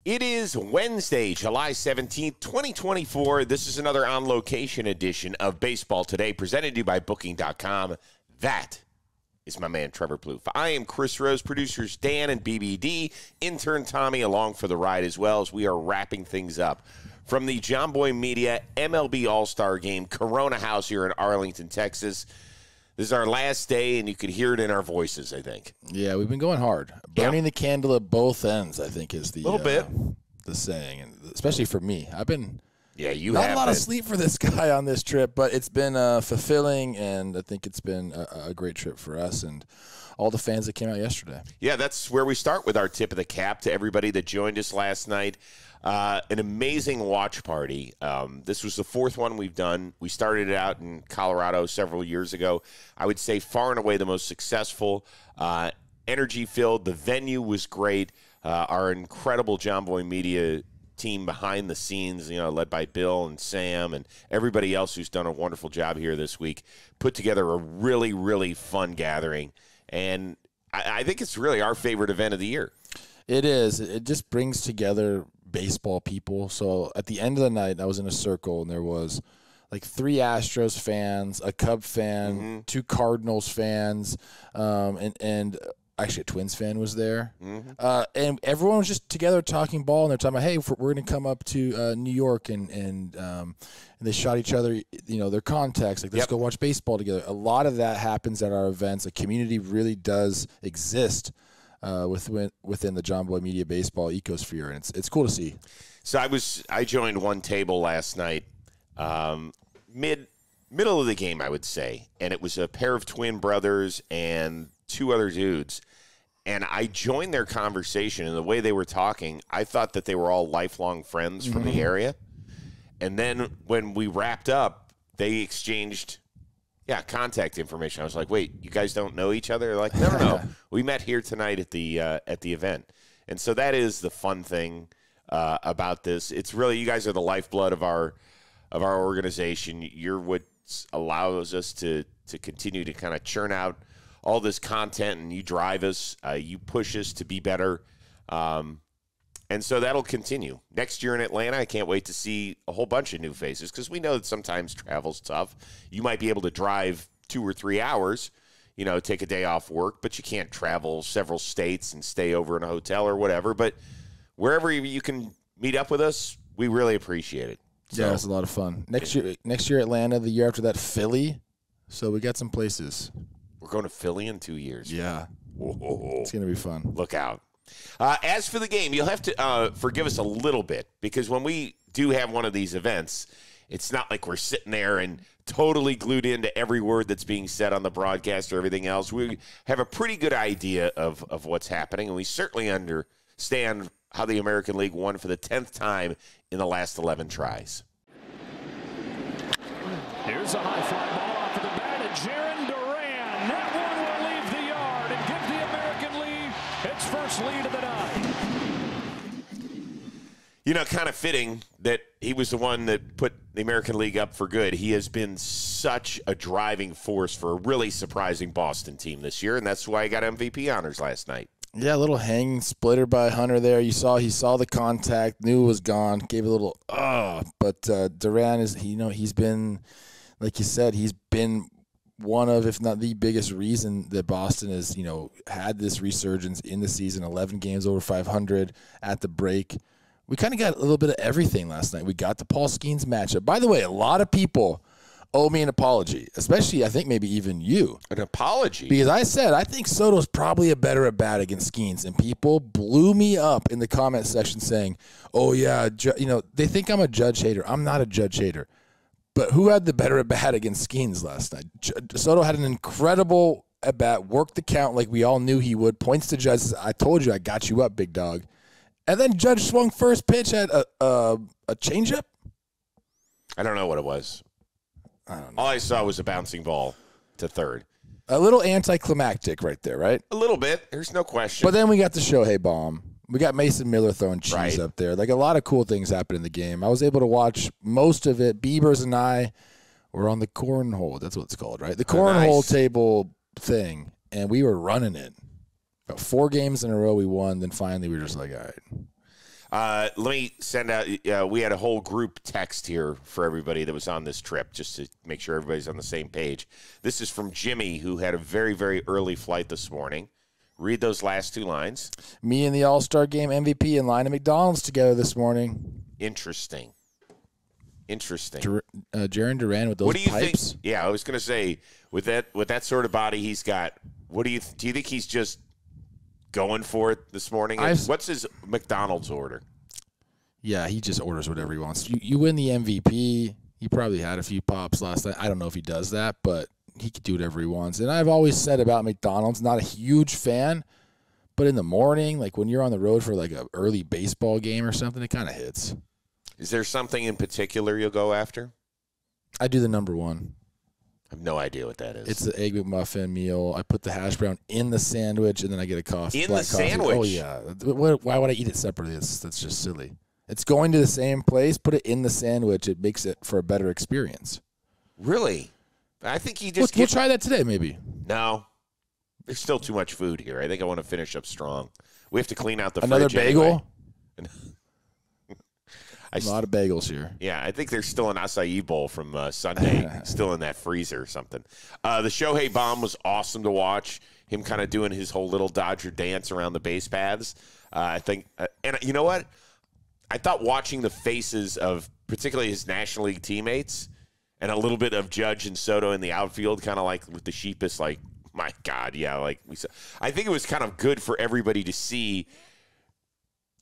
It is Wednesday, July 17th, 2024. This is another on-location edition of Baseball Today, presented to you by Booking.com. That is my man, Trevor Plouffe. I am Chris Rose, producers Dan and BBD, intern Tommy along for the ride as well, as we are wrapping things up from the John Boy Media MLB All-Star Game, Corona House here in Arlington, Texas. This is our last day, and you could hear it in our voices, I think. Yeah, we've been going hard. Burning the candle at both ends, I think, is the little bit the saying, and especially for me. I've been not a lot of sleep for this guy on this trip, but it's been fulfilling, and I think it's been a great trip for us and all the fans that came out yesterday. Yeah, that's where we start with our tip of the cap to everybody that joined us last night. An amazing watch party. This was the fourth one we've done. We started it out in Colorado several years ago. I would say far and away the most successful, energy-filled. The venue was great. Our incredible John Boy Media team behind the scenes, led by Bill and Sam and everybody else who's done a wonderful job here this week, put together a really, really fun gathering. And I think it's really our favorite event of the year. It is. It just brings together baseball people. So at the end of the night, I was in a circle, and there was like 3 Astros fans, a Cub fan, 2 Cardinals fans, and actually a Twins fan was there. And everyone was just together talking ball, and they're talking about, hey, we're going to come up to New York, and they shot each other, their contacts, like, let's go watch baseball together. A lot of that happens at our events. A community really does exist within the John Boy Media baseball ecosphere, and it's cool to see. So I joined one table last night, middle of the game, I would say, and it was a pair of twin brothers and 2 other dudes, and I joined their conversation, and the way they were talking, I thought that they were all lifelong friends from the area, and then when we wrapped up, they exchanged contact information. I was like, wait, you guys don't know each other? They're like, no. We met here tonight at the event. And so that is the fun thing about this. It's really, you guys are the lifeblood of our organization. You're what allows us to continue to kind of churn out all this content, and you drive us, you push us to be better. And so that'll continue. Next year in Atlanta, I can't wait to see a whole bunch of new faces, because we know that sometimes travel's tough. You might be able to drive 2 or 3 hours, take a day off work, but you can't travel several states and stay over in a hotel or whatever. But wherever you can meet up with us, we really appreciate it. So, yeah, it's a lot of fun. Next year Atlanta, the year after that Philly. So we got some places. We're going to Philly in 2 years. Yeah. Whoa. It's going to be fun. Look out. As for the game, you'll have to forgive us a little bit, because when we do have one of these events, it's not like we're sitting there and totally glued into every word that's being said on the broadcast or everything else. We have a pretty good idea of what's happening, and we certainly understand how the American League won for the 10th time in the last 11 tries. Here's a high fly ball off of the bat, and Jaron Duran. That one will leave the yard and give the American League its first lead of the night. Kind of fitting that he was the one that put the American League up for good. He has been such a driving force for a really surprising Boston team this year, and that's why he got MVP honors last night. Yeah, a little hanging splitter by Hunter there. He saw the contact, knew it was gone, gave a little but Duran he's been, like you said, he's been one of, if not the biggest reason that Boston has, had this resurgence in the season. 11 games over 500 at the break. We kind of got a little bit of everything last night. We got the Paul Skeens matchup. By the way, a lot of people owe me an apology, especially I think maybe even you. An apology? Because I said I think Soto's probably a better at bat against Skeens, and people blew me up in the comment section saying, oh, yeah, they think I'm a Judge hater. I'm not a Judge hater. But who had the better at bat against Skeens last night? Soto had an incredible at bat, worked the count like we all knew he would, points to Judge, says, I told you I got you up, big dog. And then Judge swung first pitch at a changeup? I don't know what it was. I don't know. All I saw was a bouncing ball to third. A little anticlimactic right there, right? A little bit. There's no question. But then we got the Shohei bomb. We got Mason Miller throwing cheese up there. Like, a lot of cool things happened in the game. I was able to watch most of it. Biebers and I were on the cornhole. That's what it's called, right? The cornhole table thing. And we were running it. About 4 games in a row we won. Then finally we were just like, all right. Let me send out. We had a whole group text here for everybody that was on this trip, just to make sure everybody's on the same page. This is from Jimmy, who had a very, very early flight this morning. Read those last two lines. Me and the All-Star Game MVP in line at McDonald's together this morning. Interesting. Jaron Duran with those what do you pipes. think? Yeah, I was going to say with that sort of body he's got. What do you think he's just going for it this morning? What's his McDonald's order? Yeah, he just orders whatever he wants. You win the MVP. He probably had a few pops last night. I don't know if he does that, but he could do whatever he wants. And I've always said about McDonald's, not a huge fan, but in the morning, like when you're on the road for like an early baseball game or something, it kind of hits. Is there something in particular you'll go after? I do the number one. I have no idea what that is. It's the Egg McMuffin meal. I put the hash brown in the sandwich, and then I get a coffee. In the sandwich? Oh, yeah. Why would I eat it separately? That's just silly. It's going to the same place. Put it in the sandwich. It makes it for a better experience. Really? I think you just We'll try that today, maybe. No. There's still too much food here. I think I want to finish up strong. We have to clean out the Another fridge bagel? anyway. A lot of bagels here. Yeah, I think there's still an acai bowl from Sunday still in that freezer or something. The Shohei bomb was awesome to watch. Him kind of doing his whole little Dodger dance around the base paths. I think, and you know what? I thought watching the faces of particularly his National League teammates and a little bit of Judge and Soto in the outfield, kind of like with the sheepish, like, my God, yeah, like we saw. I think it was kind of good for everybody to see.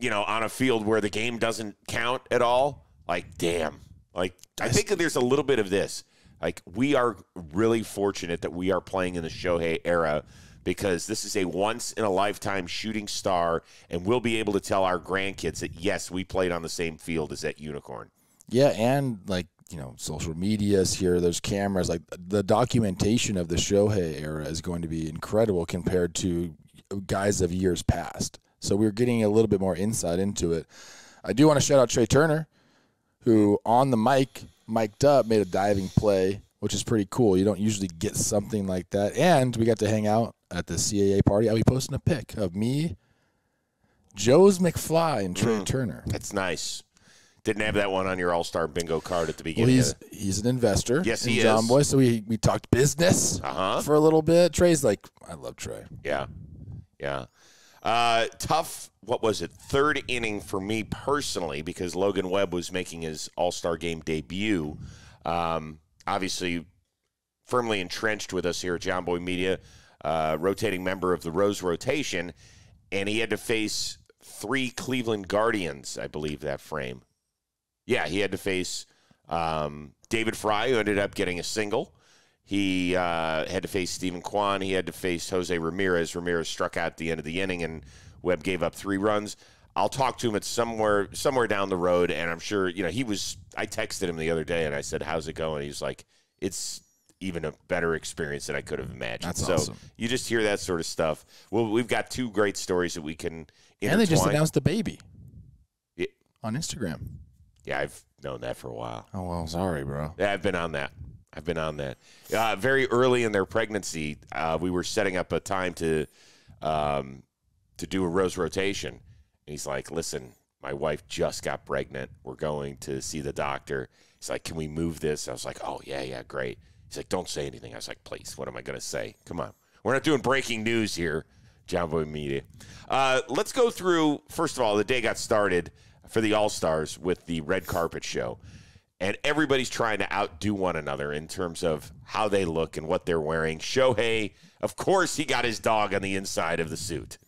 On a field where the game doesn't count at all, like, damn. Like, I think that there's a little bit of this. Like, we are really fortunate that we are playing in the Shohei era because this is a once-in-a-lifetime shooting star, and we'll be able to tell our grandkids that, yes, we played on the same field as that unicorn. Yeah, and, like, social media is here. There's cameras. Like, the documentation of the Shohei era is going to be incredible compared to guys of years past. So we're getting a little bit more insight into it. I do want to shout out Trey Turner, who on the mic'd up, made a diving play, which is pretty cool. You don't usually get something like that. And we got to hang out at the CAA party. I'll be posting a pic of me, Joe's McFly, and Trey Turner. That's nice. Didn't have that one on your All-Star bingo card at the beginning. Well, he's an investor. Yes, he is. John Boy, so we talked business for a little bit. Trey's like, I love Trey. Yeah. Tough, what was it, third inning for me personally because Logan Webb was making his All-Star game debut. Obviously, firmly entrenched with us here at John Boy Media, rotating member of the Rose rotation, and he had to face 3 Cleveland Guardians, I believe, that frame. Yeah, he had to face David Fry, who ended up getting a single. He had to face Stephen Kwan. He had to face Jose Ramirez. Ramirez struck out at the end of the inning, and Webb gave up 3 runs. I'll talk to him at somewhere down the road, and I'm sure, he was – I texted him the other day, and I said, how's it going? He's like, it's even a better experience than I could have imagined. That's awesome. So you just hear that sort of stuff. Well, we've got 2 great stories that we can intertwine. And they just announced the baby on Instagram. Yeah, I've known that for a while. Oh, well, sorry, bro. Yeah, I've been on that. Very early in their pregnancy, we were setting up a time to do a Rose rotation. And he's like, listen, my wife just got pregnant. We're going to see the doctor. He's like, can we move this? I was like, oh, yeah, great. He's like, don't say anything. I was like, please, what am I going to say? Come on. We're not doing breaking news here, John Boy Media. Let's go through, first of all, the day got started for the All-Stars with the red carpet show. And everybody's trying to outdo one another in terms of how they look and what they're wearing. Shohei, of course, he got his dog on the inside of the suit.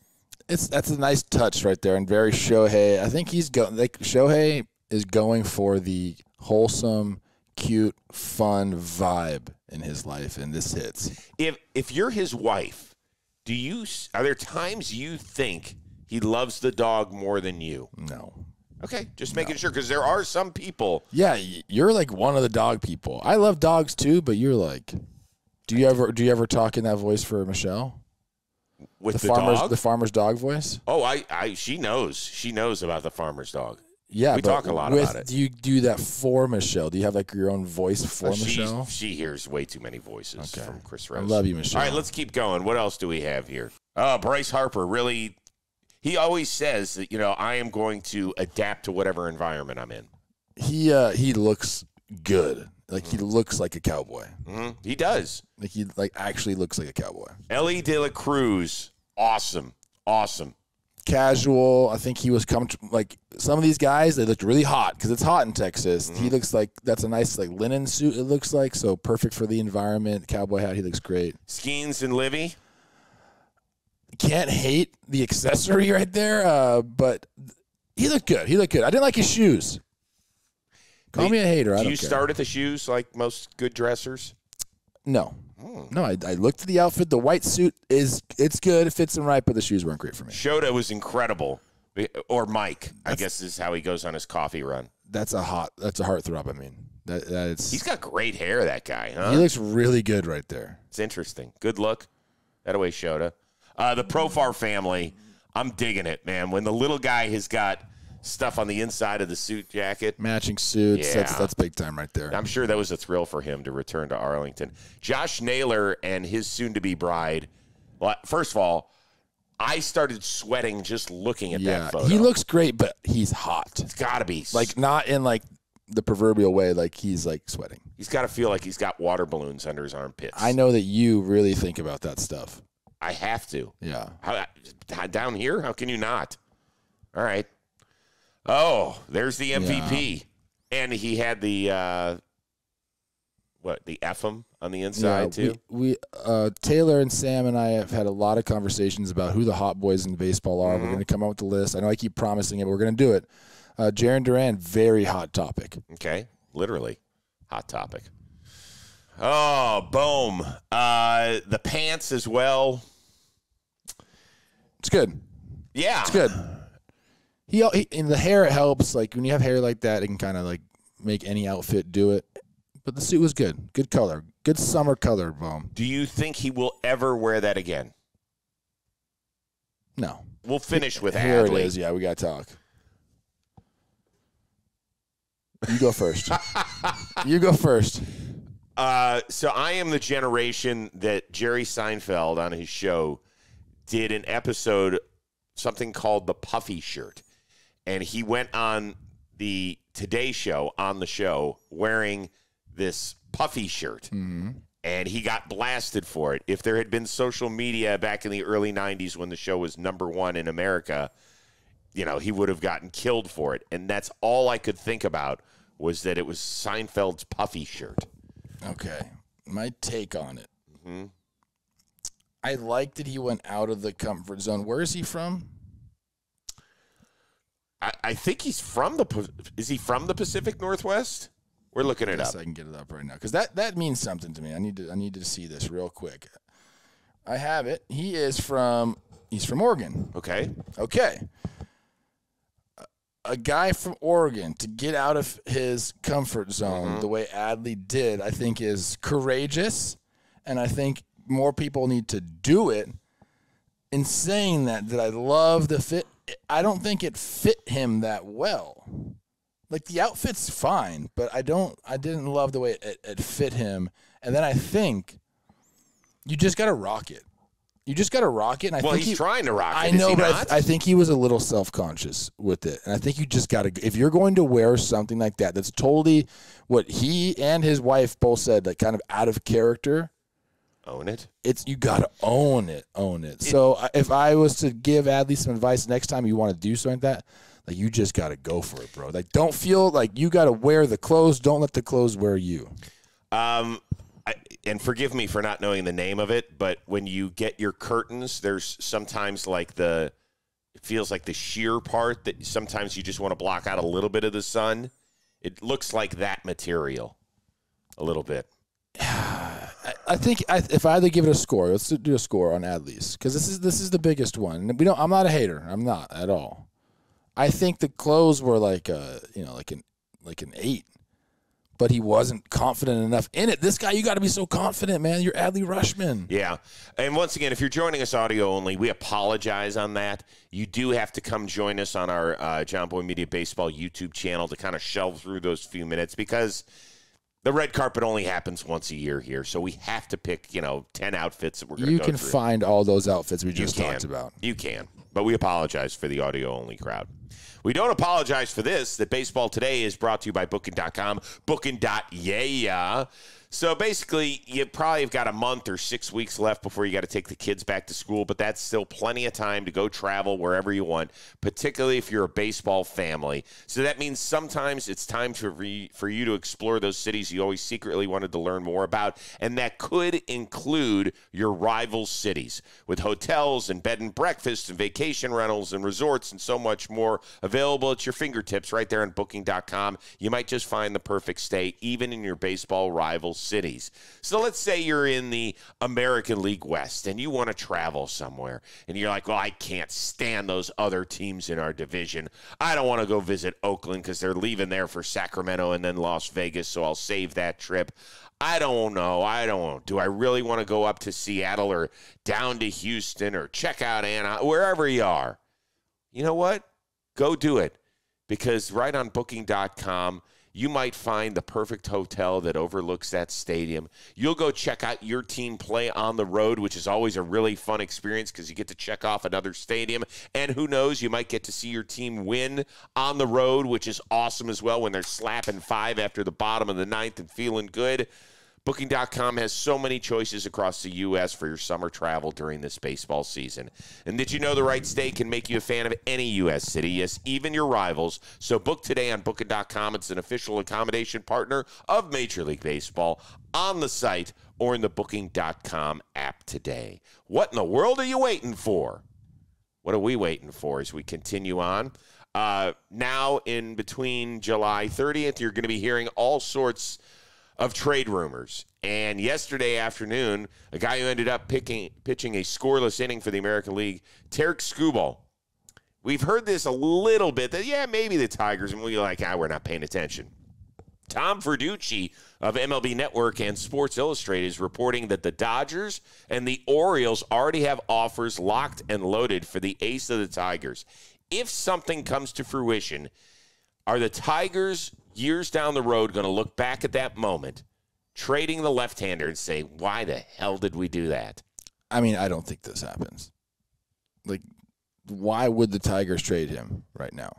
That's a nice touch right there, and very Shohei. I think Shohei is going for the wholesome, cute, fun vibe in his life, and this hits. If you're his wife, are there times you think he loves the dog more than you? No. Okay, just making sure, because there are some people. Yeah, you're like one of the dog people. I love dogs too, but you're like, do you ever talk in that voice for Michelle? With the dog? The farmer's dog voice? Oh, she knows. She knows about the farmer's dog. Yeah, we talk a lot about it. Do you do that for Michelle? Do you have like your own voice for Michelle? She hears way too many voices from Chris Rose. I love you, Michelle. All right, let's keep going. What else do we have here? Bryce Harper really. He always says that, I am going to adapt to whatever environment I'm in. He looks good. Like, he looks like a cowboy. Mm-hmm. He does. Like, he actually looks like a cowboy. Ellie De La Cruz, awesome. Casual. I think he was comfortable. Like, some of these guys, they looked really hot because it's hot in Texas. Mm-hmm. He looks like that's a nice, like, linen suit, it looks like. So perfect for the environment. Cowboy hat, he looks great. Skeens and Livy? Can't hate the accessory right there, but he looked good. I didn't like his shoes. Call me a hater. I don't care. Do you start at the shoes like most good dressers? No. No, I looked at the outfit. The white suit it's good. It fits him right, but the shoes weren't great for me. Shota was incredible. Or Mike, I guess is how he goes on his coffee run. That's a heartthrob, I mean. He's got great hair, that guy, huh? He looks really good right there. It's interesting. Good look. That away, Shota. The Profar family, I'm digging it, man. When the little guy has got stuff on the inside of the suit jacket. Matching suits. Yeah. That's big time right there. I'm sure that was a thrill for him to return to Arlington. Josh Naylor and his soon-to-be bride. Well, first of all, I started sweating just looking at that photo. He looks great, but he's hot. It's got to be. Like, not in, like, the proverbial way, like he's, like, sweating. He's got to feel like he's got water balloons under his armpits. I know that you really think about that stuff. I have to. Yeah. Down here? How can you not? All right. Oh, there's the MVP. Yeah. And he had the FM on the inside, too? We Taylor and Sam and I have had a lot of conversations about who the hot boys in baseball are. Mm-hmm. We're going to come up with the list. I know I keep promising it, but we're going to do it. Jarren Duran, very hot topic. Okay. Literally. Hot topic. Oh, boom. The pants as well. It's good. Yeah. It's good. He in the hair, it helps. Like, when you have hair like that, it can kind of, like, make any outfit do it. But the suit was good. Good color. Good summer color, Boom. Do you think he will ever wear that again? No. We'll finish with Here Adley. It is. Yeah, we got to talk. You go first. You go first. So I am the generation that Jerry Seinfeld on his show did an episode, something called the Puffy Shirt. And he went on the Today Show, on the show, wearing this puffy shirt. Mm-hmm. And he got blasted for it. If there had been social media back in the early 90s when the show was #1 in America, he would have gotten killed for it. And that's all I could think about was that it was Seinfeld's puffy shirt. Okay. My take on it. Mm-hmm. I like that he went out of the comfort zone. Where is he from? I think he's from is he from the Pacific Northwest? We're looking it up. I can get it up right now because that means something to me. I need to see this real quick. I have it. He's from Oregon. Okay. A guy from Oregon to get out of his comfort zone the way Adley did, I think, is courageous, and I think more people need to do it. In saying that I love the fit. I don't think it fit him that well. Like, the outfit's fine, but I didn't love the way it fit him. And then I think you just got to rock it. And I think he's trying to rock it. I know, but I think he was a little self-conscious with it. And I think you just got to, if you're going to wear something like that's totally what he and his wife both said, like, kind of out of character. Own it. You got to own it. So if I was to give Adley some advice next time you want to do something like that, like, you just got to go for it, bro. Like, don't feel like you got to wear the clothes. Don't let the clothes wear you. And forgive me for not knowing the name of it, but when you get your curtains, there's sometimes it feels like the sheer part that sometimes you just want to block out a little bit of the sun. It looks like that material a little bit. I think if I had to give it a score, let's do a score on Adley's, because this is the biggest one. I'm not a hater. I'm not at all. I think the clothes were like an 8, but he wasn't confident enough in it. This guy, you got to be so confident, man. You're Adley Rushman. Yeah, and once again, if you're joining us audio only, we apologize on that. You do have to come join us on our John Boy Media Baseball YouTube channel to kind of shove through those few minutes because the red carpet only happens once a year here, so we have to pick 10 outfits that we're going to go through. You can find all those outfits we just talked about. You can. but we apologize for the audio-only crowd. We don't apologize for this, that Baseball Today is brought to you by Booking.com, Booking.yeah. So basically, you probably have got a month or 6 weeks left before you got to take the kids back to school, but that's still plenty of time to go travel wherever you want, particularly if you're a baseball family. So that means sometimes it's time for you to explore those cities you always secretly wanted to learn more about, and that could include your rival cities, with hotels and bed and breakfast and vacation rentals and resorts and so much more available at your fingertips right there on Booking.com. You might just find the perfect stay, even in your baseball rival cities. So let's say you're in the American League West and you want to travel somewhere and you're like, well, I can't stand those other teams in our division. I don't want to go visit Oakland because they're leaving there for Sacramento and then Las Vegas, so I'll save that trip. I don't know. Do I really want to go up to Seattle or down to Houston or check out Anaheim, wherever you are? You know what? Go do it, because right on Booking.com, you might find the perfect hotel that overlooks that stadium. You'll go check out your team play on the road, which is always a really fun experience because you get to check off another stadium. And who knows, you might get to see your team win on the road, which is awesome as well when they're slapping 5 after the bottom of the 9th and feeling good. Booking.com has so many choices across the U.S. for your summer travel during this baseball season. And did you know the right stay can make you a fan of any U.S. city? Yes, even your rivals. So book today on Booking.com. It's an official accommodation partner of Major League Baseball, on the site or in the Booking.com app today. What in the world are you waiting for? What are we waiting for as we continue on? Now, in between July 30th, you're going to be hearing all sorts of trade rumors. And yesterday afternoon, a guy who ended up pitching a scoreless inning for the American League, Tarik Skubal. We've heard this a little bit, that, yeah, maybe the Tigers, and we're like, we're not paying attention. Tom Verducci of MLB Network and Sports Illustrated is reporting that the Dodgers and the Orioles already have offers locked and loaded for the ace of the Tigers. If something comes to fruition, are the Tigers years down the road going to look back at that moment, trading the left-hander, and say, why the hell did we do that? I mean, I don't think this happens. Like, why would the Tigers trade him right now?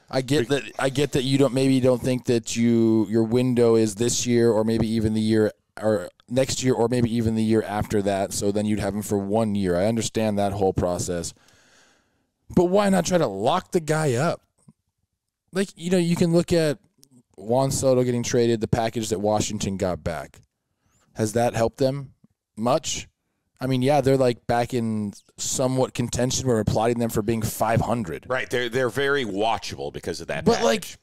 I get that you don't think that your window is this year, or maybe even the year or next year, or maybe even the year after that, so then you'd have him for 1 year. I understand that whole process. But why not try to lock the guy up? Like, you can look at Juan Soto getting traded, the package that Washington got back. Has that helped them much? I mean, yeah, they're like back in somewhat contention. We're applauding them for being 500. Right, they're very watchable because of that. But package.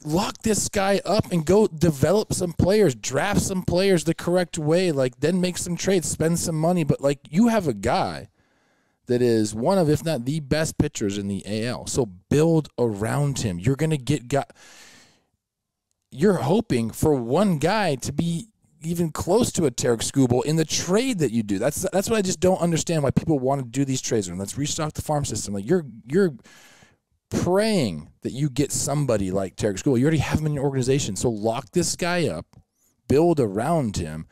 lock this guy up and go develop some players, draft some players the correct way. Then make some trades, spend some money. But you have a guy that is one of, if not the best pitchers in the AL. So build around him. You're going to get you're hoping for one guy to be even close to a Tarik Skubal in the trade that you do. That's what I just don't understand, why people want to do these trades. Let's restock the farm system. You're praying that you get somebody like Tarik Skubal. You already have him in your organization. So lock this guy up, build around him.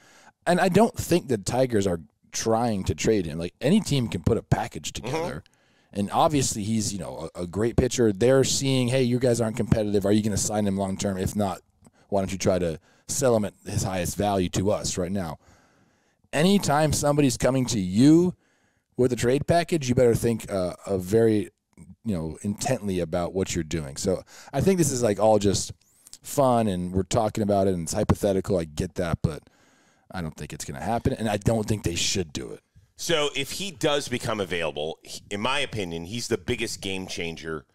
And I don't think the Tigers are trying to trade him. Any team can put a package together. And obviously he's, a great pitcher. They're seeing, hey, you guys aren't competitive. Are you going to sign him long term? If not, why don't you try to sell him at his highest value to us right now? Anytime somebody's coming to you with a trade package, you better think very, intently about what you're doing. So I think this is all just fun, and we're talking about it, and it's hypothetical. I get that, but I don't think it's going to happen, and I don't think they should do it. So if he does become available, in my opinion, he's the biggest game changer.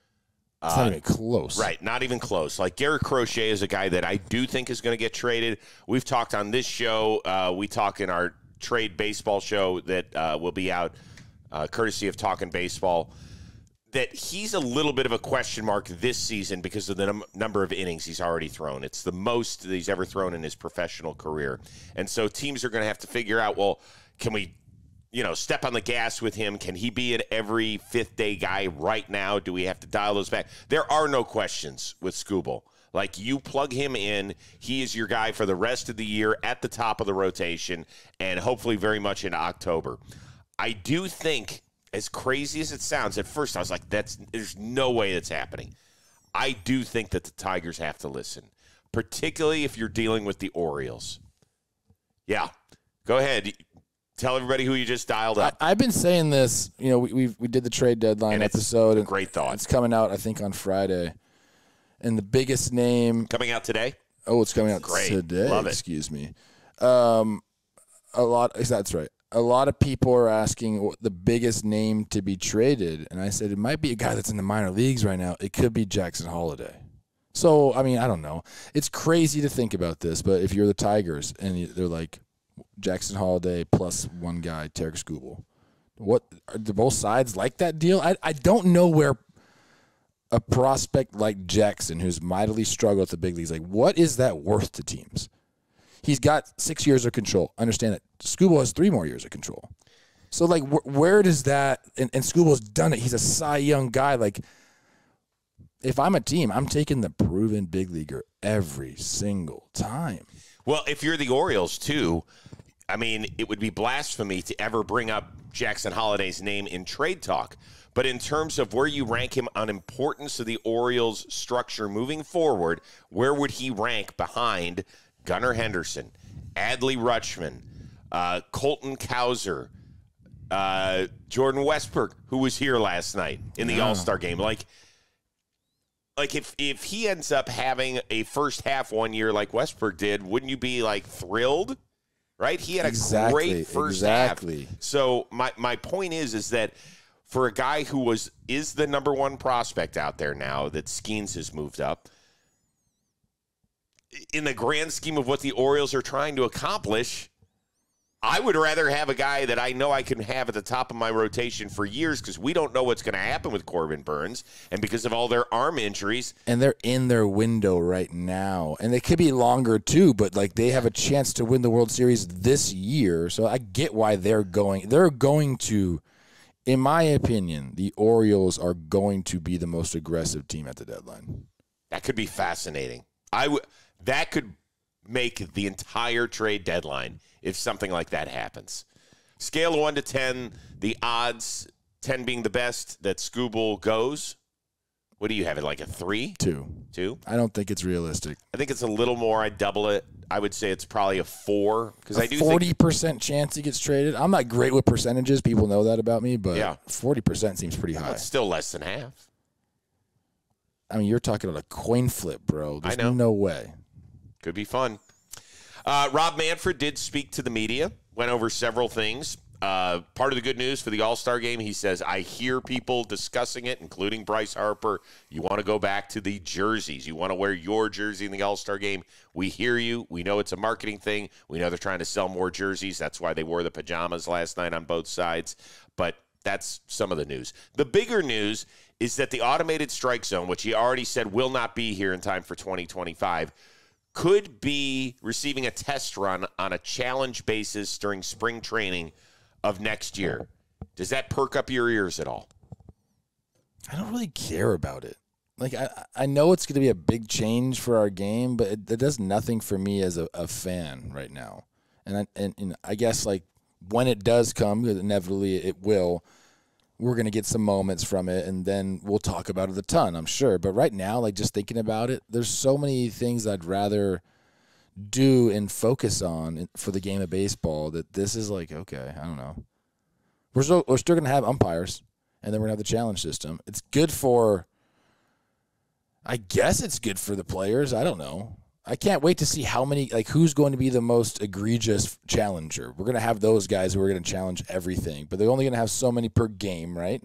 It's not even close. Right, not even close. Garrett Crochet is a guy that I do think is going to get traded. We've talked on this show. We talk in our trade baseball show that will be out, courtesy of Talkin' Baseball, that he's a little bit of a question mark this season because of the number of innings he's already thrown. It's the most that he's ever thrown in his professional career. And so teams are going to have to figure out, well, can we step on the gas with him? Can he be an every fifth day guy right now? Do we have to dial those back? There are no questions with Skubal. You plug him in, he is your guy for the rest of the year at the top of the rotation, and hopefully very much in October. I do think, as crazy as it sounds, at first I was like, there's no way that's happening. I do think that the Tigers have to listen, particularly if you're dealing with the Orioles. Yeah. Go ahead. Tell everybody who you just dialed up. I've been saying this. You know, we did the trade deadline episode. And great thought. It's coming out, I think, on Friday. And the biggest name coming out today. Oh, it's coming out great. Today. Love it. Excuse me. That's right. A lot of people are asking what the biggest name to be traded, and I said it might be a guy that's in the minor leagues right now. It could be Jackson Holliday. So, I mean, I don't know. It's crazy to think about this, but if you're the Tigers and they're like Jackson Holliday plus one guy, Tarik Skubal, do both sides like that deal? I don't know where a prospect like Jackson, who's mightily struggled at the big leagues, like what is that worth to teams? He's got 6 years of control. Understand that Skubal has 3 more years of control. So, like, where does that – and Skubal's done it. He's a Cy Young guy. Like, if I'm a team, I'm taking the proven big leaguer every single time. Well, if you're the Orioles, too, I mean, it would be blasphemy to ever bring up Jackson Holliday's name in trade talk. But in terms of where you rank him on importance of the Orioles' structure moving forward, where would he rank behind – Gunnar Henderson, Adley Rutschman, Colton Cowser, Jordan Westberg, who was here last night in the All-Star game. Like if he ends up having a first half 1 year like Westberg did, wouldn't you be like thrilled? Right? He had a great first half. So my point is that for a guy who is the number one prospect out there now that Skeens has moved up, in the grand scheme of what the Orioles are trying to accomplish, I would rather have a guy that I know I can have at the top of my rotation for years because we don't know what's going to happen with Corbin Burns and because of all their arm injuries. And they're in their window right now. And they could be longer too, but like they have a chance to win the World Series this year. So I get why they're going. They're going to, in my opinion, the Orioles are going to be the most aggressive team at the deadline. That could be fascinating. That could make the entire trade deadline if something like that happens. Scale of 1 to 10, the odds, 10 being the best, that Skubal goes. What do you have it, like a 3? 2. 2? I don't think it's realistic. I think it's a little more. I'd double it. I would say it's probably a 4. Because I do 40% chance he gets traded. I'm not great with percentages. People know that about me, but 40% seems pretty high. It's still less than half. I mean, you're talking about a coin flip, bro. There's no way. Could be fun. Rob Manfred did speak to the media, went over several things. Part of the good news for the All-Star game, he says, I hear people discussing it, including Bryce Harper. You want to go back to the jerseys. You want to wear your jersey in the All-Star game. We hear you. We know it's a marketing thing. We know they're trying to sell more jerseys. That's why they wore the pajamas last night on both sides. But that's some of the news. The bigger news is that the automated strike zone, which he already said will not be here in time for 2025, could be receiving a test run on a challenge basis during spring training of next year. Does that perk up your ears at all? I don't really care about it. Like, I know it's going to be a big change for our game, but it does nothing for me as a fan right now. And I guess, like, when it does come, because inevitably it will, we're going to get some moments from it, and then we'll talk about it a ton, I'm sure. But right now, like, just thinking about it, there's so many things I'd rather do and focus on for the game of baseball that this is like, okay, I don't know. We're still going to have umpires, and then we're going to have the challenge system. It's good for, I guess it's good for the players. I don't know. I can't wait to see how many, like, who's going to be the most egregious challenger. We're going to have those guys who are going to challenge everything, but they're only going to have so many per game, right?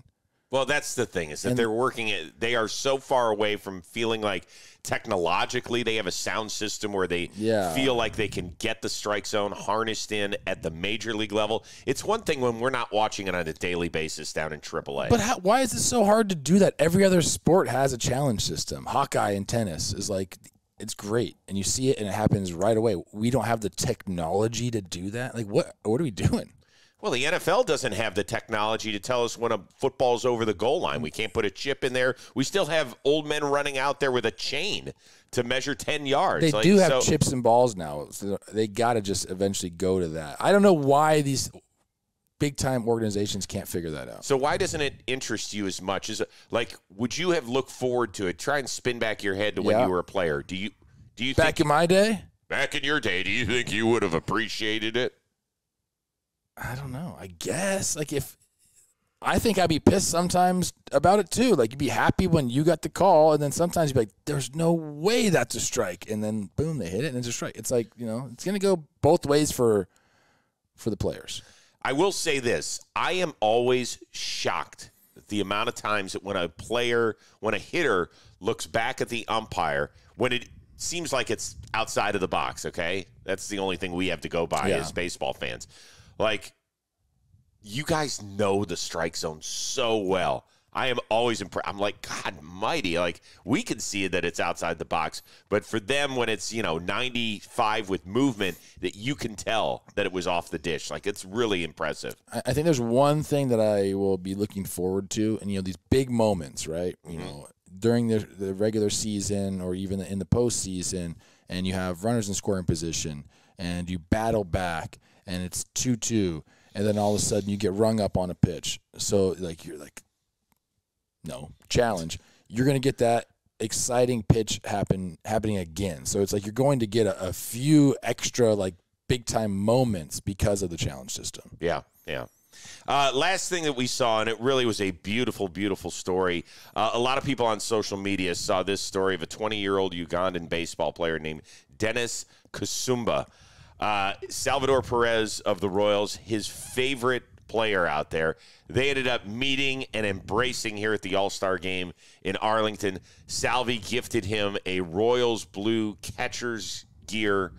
Well, that's the thing, is that they're working it. They are so far away from feeling like technologically they have a sound system where they feel like they can get the strike zone harnessed in at the major league level. It's one thing when we're not watching it on a daily basis down in AAA. But why is it so hard to do that? Every other sport has a challenge system. Hawkeye in tennis is like, it's great, and you see it, and it happens right away. We don't have the technology to do that. Like, what are we doing? Well, the NFL doesn't have the technology to tell us when a football's over the goal line. We can't put a chip in there. We still have old men running out there with a chain to measure 10 yards. They do have chips and balls now. So they got to just eventually go to that. I don't know why these big-time organizations can't figure that out. So why doesn't it interest you as much? Is it, like, would you have looked forward to it? Try and spin back your head to when you were a player. Do you back in my day? Back in your day, do you think you would have appreciated it? I don't know. I guess. Like, I think I'd be pissed sometimes about it too. Like, you'd be happy when you got the call, and then sometimes you'd be like, there's no way that's a strike. And then, boom, they hit it, and it's a strike. It's like, it's going to go both ways for the players. I will say this. I am always shocked at the amount of times that when a hitter looks back at the umpire, when it seems like it's outside of the box, okay? That's the only thing we have to go by as baseball fans. Like, you guys know the strike zone so well. I am always impressed. I'm like, God mighty. Like, we can see that it's outside the box. But for them, when it's, 95 with movement, that you can tell that it was off the dish. Like, it's really impressive. I think there's one thing that I will be looking forward to, and, these big moments, right? Mm-hmm. During the regular season or even in the postseason, and you have runners in scoring position, and you battle back, and it's 2-2, and then all of a sudden you get rung up on a pitch. So, like, you're like, no, challenge. You're going to get that exciting pitch happening again. So it's like you're going to get a few extra, like, big-time moments because of the challenge system. Yeah. Last thing that we saw, and it really was a beautiful, beautiful story. A lot of people on social media saw this story of a 20-year-old Ugandan baseball player named Dennis Kasumba. Salvador Perez of the Royals, his favorite player out there. They ended up meeting and embracing here at the All-Star Game in Arlington. Salvi gifted him a Royals blue catcher's gear,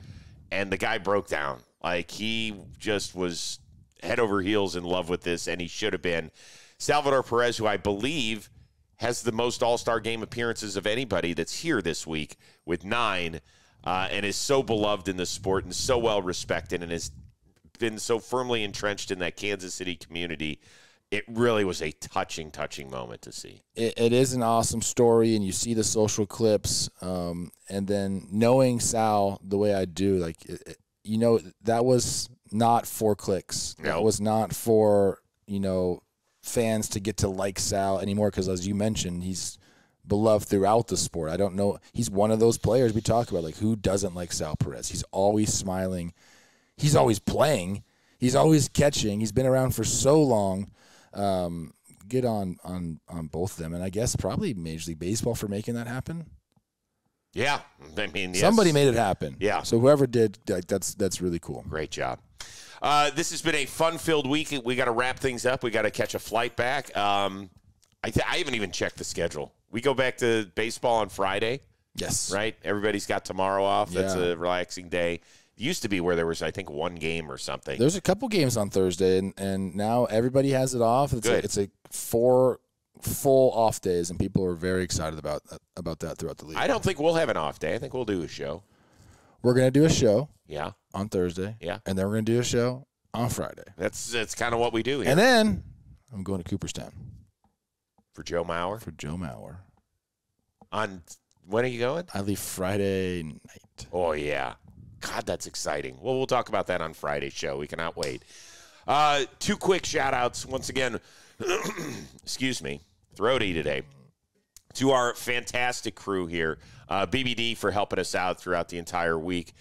and the guy broke down. Like, he just was head over heels in love with this, and he should have been. Salvador Perez, who I believe has the most All-Star Game appearances of anybody that's here this week with 9, and is so beloved in the sport and so well respected and has been so firmly entrenched in that Kansas City community. It really was a touching moment to see. It is an awesome story, and you see the social clips, and then knowing Sal the way I do, like, that was not for clicks. No. That was not for, fans to get to like Sal anymore, because as you mentioned, he's beloved throughout the sport. I don't know. He's one of those players we talk about, like, who doesn't like Sal Perez? He's always smiling. He's always playing. He's always catching. He's been around for so long. Good on both of them, and I guess probably Major League Baseball for making that happen. Yeah, I mean, yes. Somebody made it happen. Yeah. So whoever did, that's really cool. Great job. This has been a fun-filled week. We got to wrap things up. We got to catch a flight back. I haven't even checked the schedule. We go back to baseball on Friday. Yes. Right? Everybody's got tomorrow off. That's Yeah. a relaxing day. It used to be where there was, I think, one game or something. There's a couple games on Thursday, and now everybody has it off. It's a 4 full off days, and people are very excited about that throughout the league. I don't think we'll have an off day. I think we'll do a show. We're going to do a show Yeah. on Thursday. Yeah. And then we're going to do a show on Friday. That's kind of what we do here. And then I'm going to Cooperstown. For Joe Mauer. For Joe Mauer. On when are you going? I leave Friday night. Oh, yeah. God, that's exciting. Well, we'll talk about that on Friday's show. We cannot wait. 2 quick shout-outs. Once again, excuse me, throaty today, to our fantastic crew here. BBD for helping us out throughout the entire week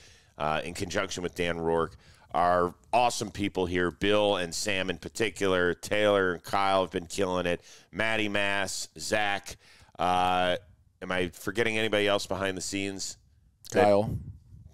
in conjunction with Dan Rourke. Our awesome people here, Bill and Sam in particular. Taylor and Kyle have been killing it. Maddie Mass, Zach. Am I forgetting anybody else behind the scenes? Kyle.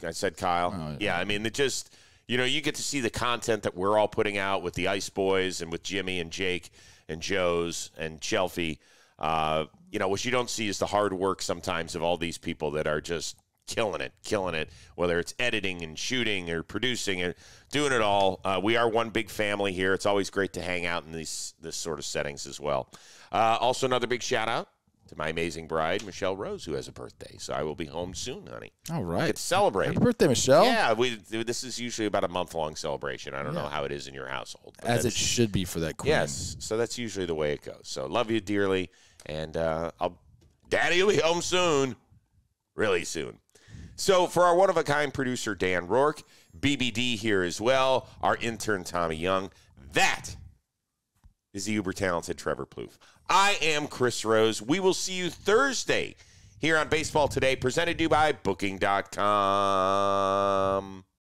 I said Kyle. Oh, yeah, I mean, it just, you get to see the content that we're all putting out with the Ice Boys and with Jimmy and Jake and Joe's and Chelsea. What you don't see is the hard work sometimes of all these people that are just killing it, whether it's editing and shooting or producing and doing it all. We are one big family here. It's always great to hang out in this sort of settings as well. Also, another big shout out to my amazing bride, Michelle Rose, who has a birthday. So I will be home soon, honey. All right. Get to celebrate. Happy birthday, Michelle. Yeah, this is usually about a month-long celebration. I don't know how it is in your household. As it should be for that queen. Yes, so that's usually the way it goes. So love you dearly, and Daddy will be home soon, really soon. So for our one-of-a-kind producer, Dan Rourke, BBD here as well, our intern, Tommy Young, That is the uber-talented Trevor Plouffe. I am Chris Rose. We will see you Thursday here on Baseball Today, presented to you by Booking.com.